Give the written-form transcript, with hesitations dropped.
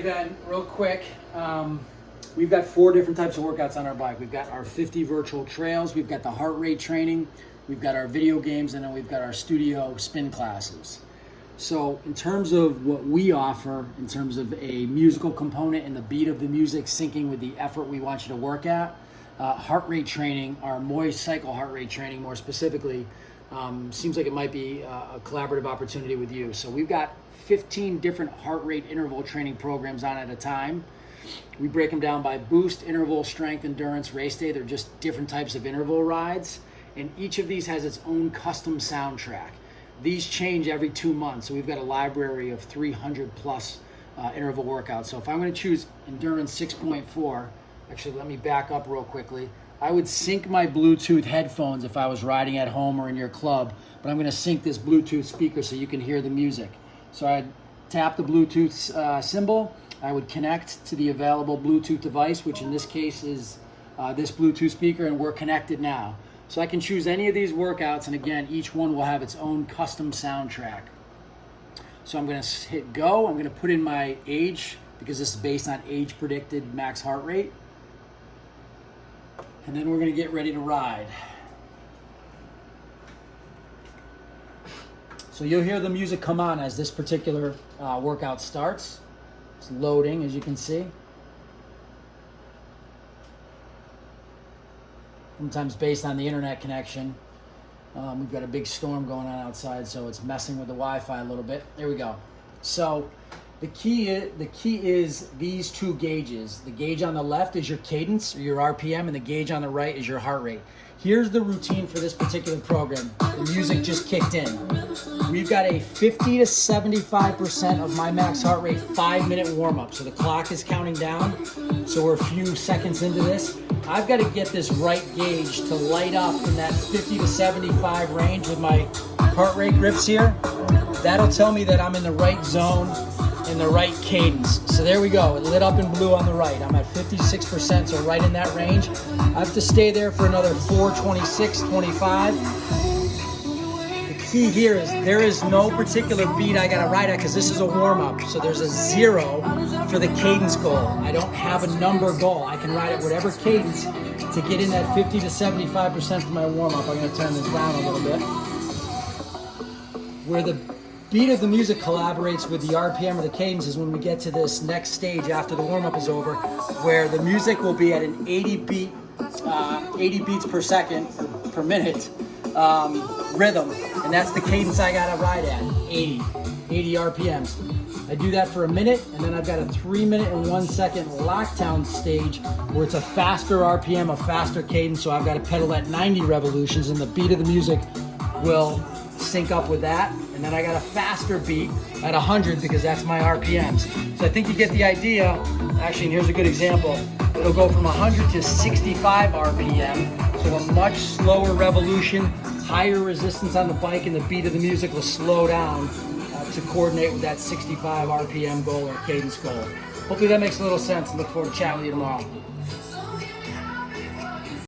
Then real quick, we've got 4 different types of workouts on our bike. We've got our 50 virtual trails, we've got the heart rate training, we've got our video games, and then we've got our studio spin classes. So in terms of what we offer, in terms of a musical component and the beat of the music syncing with the effort we want you to work at, heart rate training, our MOi cycle heart rate training more specifically, seems like it might be a collaborative opportunity with you. So we've got 15 different heart rate interval training programs on at a time. We break them down by boost, interval, strength, endurance, race day. They're just different types of interval rides. And each of these has its own custom soundtrack. These change every 2 months. So we've got a library of 300 plus interval workouts. So if I'm going to choose endurance 6.4, actually let me back up real quickly. I would sync my Bluetooth headphones if I was riding at home or in your club, but I'm going to sync this Bluetooth speaker so you can hear the music. So I'd tap the Bluetooth symbol. I would connect to the available Bluetooth device, which in this case is this Bluetooth speaker, and we're connected now. So I can choose any of these workouts, and again, each one will have its own custom soundtrack. So I'm going to hit go. I'm going to put in my age, because this is based on age predicted max heart rate. And then we're going to get ready to ride. So you'll hear the music come on as this particular workout starts. It's loading, as you can see. Sometimes based on the internet connection. We've got a big storm going on outside, so it's messing with the Wi-Fi a little bit. There we go. So the key is these 2 gauges. The gauge on the left is your cadence, or your RPM, and the gauge on the right is your heart rate. Here's the routine for this particular program. The music just kicked in. We've got a 50 to 75% of my max heart rate 5-minute warm-up. So the clock is counting down. So we're a few seconds into this. I've got to get this right gauge to light up in that 50 to 75 range with my heart rate grips here. That'll tell me that I'm in the right zone and the right cadence. So there we go. It lit up in blue on the right. I'm at 56%, so right in that range. I have to stay there for another 4, 26, 25. The key here is there is no particular beat I gotta ride at, because this is a warm-up. So there's a 0 for the cadence goal. I don't have a number goal. I can ride at whatever cadence to get in that 50 to 75% for my warm-up. I'm gonna turn this down a little bit. Where the beat of the music collaborates with the RPM or the cadence is when we get to this next stage after the warm-up is over, where the music will be at an 80 beats per second, or per minute rhythm, and that's the cadence I gotta ride at, 80 RPMs. I do that for a minute, and then I've got a 3-minute and 1 second lockdown stage where it's a faster RPM, a faster cadence, so I've got to pedal at 90 revolutions, and the beat of the music will sync up with that. And then I got a faster beat at 100, because that's my RPMs. So I think you get the idea. Actually, and here's a good example. It'll go from 100 to 65 RPM, so a much slower revolution, higher resistance on the bike, and the beat of the music will slow down to coordinate with that 65 RPM goal or cadence goal. Hopefully that makes a little sense, and look forward to chatting with you tomorrow.